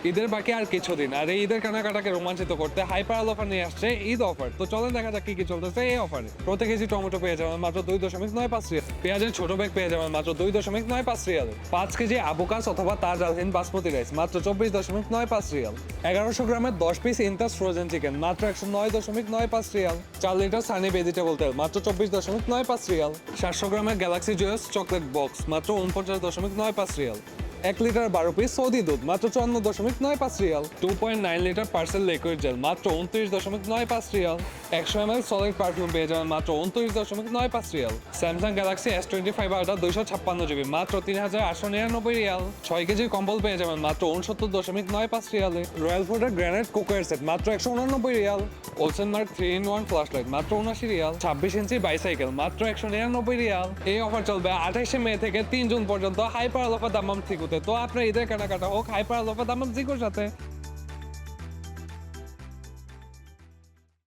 ঈদের বাকি আর কিছুদিন, আর এই ঈদের কেনাকাটাকে রোমাঞ্চিত করতে হাইপার অফার নিয়ে আসছে ঈদ অফার। তো চলেন দেখা যাক কি কি চলতেছে এই অফারে। প্রতি কেজি টমেটো পেয়ে যাবেন মাত্র 2.95 রিয়াল। পেঁয়াজের ছোট ব্যাগ পেয়ে যাবেন মাত্র 2.95 রিয়াল। 5 কেজি আবুকাস অথবা তাজ আলহিন বাসমতি রাইস মাত্র 24.95 রিয়াল। 1100 গ্রামের 10 পিস ইন্টাস ফ্রোজেন চিকেন মাত্র 109.95 রিয়াল। 4 লিটার সানি ভেজিটেবল তেল মাত্র 24.95 রিয়াল। 700 গ্রামের গ্যালাক্সি জুয়েস চকলেট বক্স মাত্র 49.95 রিয়াল। 1 লিটার 12 পিস সৌদি দুধ মাত্র 54.95 Real. 2.9 litre parcel liquid gel মাত্র 29.95 রিয়াল। 100 ml সলিড পারফিউম পেয়ে যাবেন মাত্র 29.95 Real. Samsung Galaxy S25 ultra 256 GB মাত্র 3899 রিয়াল। 6 কেজি কম্বল পেয়ে যাবেন মাত্র 69.95 রিয়ালে। রয়্যাল ফুডের গ্রানাইট কুকার সেট মাত্র 189 Real. Olsen mark 3-in-1 flashlight মাত্র 79 রিয়াল। 26 ইঞ্চি বাইসাইকেল মাত্র 199 রিয়াল। এই অফার চলবে 28 মে থেকে 3 জুন পর্যন্ত হাইপার অফার দামাম থিকুতে। তো আপনার ঈদের কেনাকাটা হোক হাইপার অফার দামাম থিকুর সাথে।